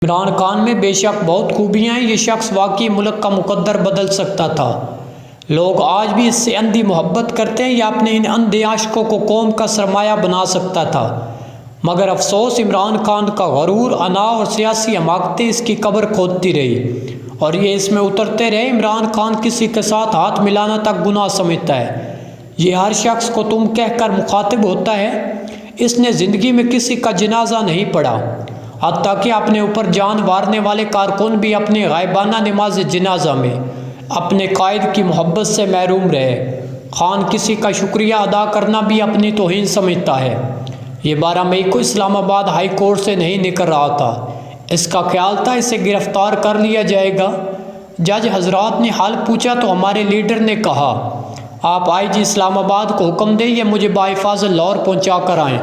عمران خان میں بے شک بہت خوبیاں ہیں۔ یہ شخص واقعی ملک کا مقدر بدل سکتا تھا۔ لوگ آج بھی اس سے اندھی محبت کرتے ہیں۔ یہ اپنے ان اندھے عاشقوں کو قوم کا سرمایہ بنا سکتا تھا، مگر افسوس عمران خان کا غرور، انا اور سیاسی حماقتیں اس کی قبر کھودتی رہی اور یہ اس میں اترتے رہے۔ عمران خان کسی کے ساتھ ہاتھ ملانا تک گناہ سمجھتا ہے۔ یہ ہر شخص کو تم کہہ کر مخاطب ہوتا ہے۔ اس نے زندگی میں کسی کا جنازہ نہیں پڑھا، حتیٰ کہ اپنے اوپر جان وارنے والے کارکن بھی اپنے غائبانہ نماز جنازہ میں اپنے قائد کی محبت سے محروم رہے۔ خان کسی کا شکریہ ادا کرنا بھی اپنی توہین سمجھتا ہے۔ یہ 12 مئی کو اسلام آباد ہائی کورٹ سے نہیں نکل رہا تھا۔ اس کا خیال تھا اسے گرفتار کر لیا جائے گا۔ جج حضرات نے حال پوچھا تو ہمارے لیڈر نے کہا، آپ آئی جی اسلام آباد کو حکم دیں یہ مجھے باحفاظت لاہور پہنچا کر آئیں۔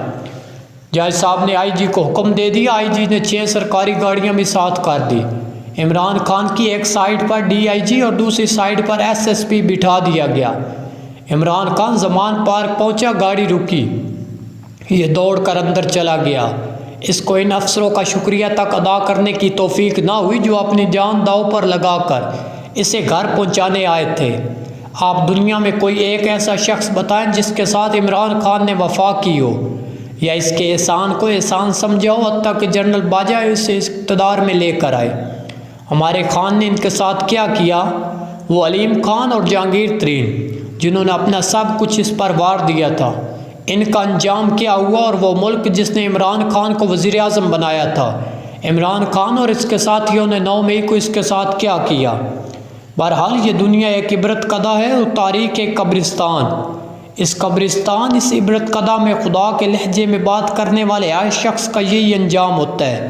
جج صاحب نے آئی جی کو حکم دے دیا۔ آئی جی نے 6 سرکاری گاڑیاں بھی ساتھ کر دی۔ عمران خان کی ایک سائیڈ پر ڈی آئی جی اور دوسری سائیڈ پر ایس ایس پی بٹھا دیا گیا۔ عمران خان زمان پارک پہنچا، گاڑی رکی، یہ دوڑ کر اندر چلا گیا۔ اس کو ان افسروں کا شکریہ تک ادا کرنے کی توفیق نہ ہوئی جو اپنی جان داؤ پر لگا کر اسے گھر پہنچانے آئے تھے۔ آپ دنیا میں کوئی ایک ایسا شخص بتائیں جس کے ساتھ عمران خان نے وفا کی ہو یا اس کے احسان کو احسان سمجھا ہو، حتیٰ کہ جنرل باجوہ اسے اقتدار میں لے کر آئے۔ ہمارے خان نے ان کے ساتھ کیا کیا؟ وہ علیم خان اور جہانگیر ترین جنہوں نے اپنا سب کچھ اس پر وار دیا تھا، ان کا انجام کیا ہوا؟ اور وہ ملک جس نے عمران خان کو وزیر اعظم بنایا تھا، عمران خان اور اس کے ساتھیوں نے 9 مئی کو اس کے ساتھ کیا کیا؟ بہرحال یہ دنیا ایک عبرت قدہ ہے اور تاریخ ایک قبرستان۔ اس قبرستان، اس عبرت قدہ میں خدا کے لہجے میں بات کرنے والے ہر شخص کا یہی انجام ہوتا ہے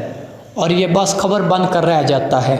اور یہ بس خبر بن کر رہ جاتا ہے۔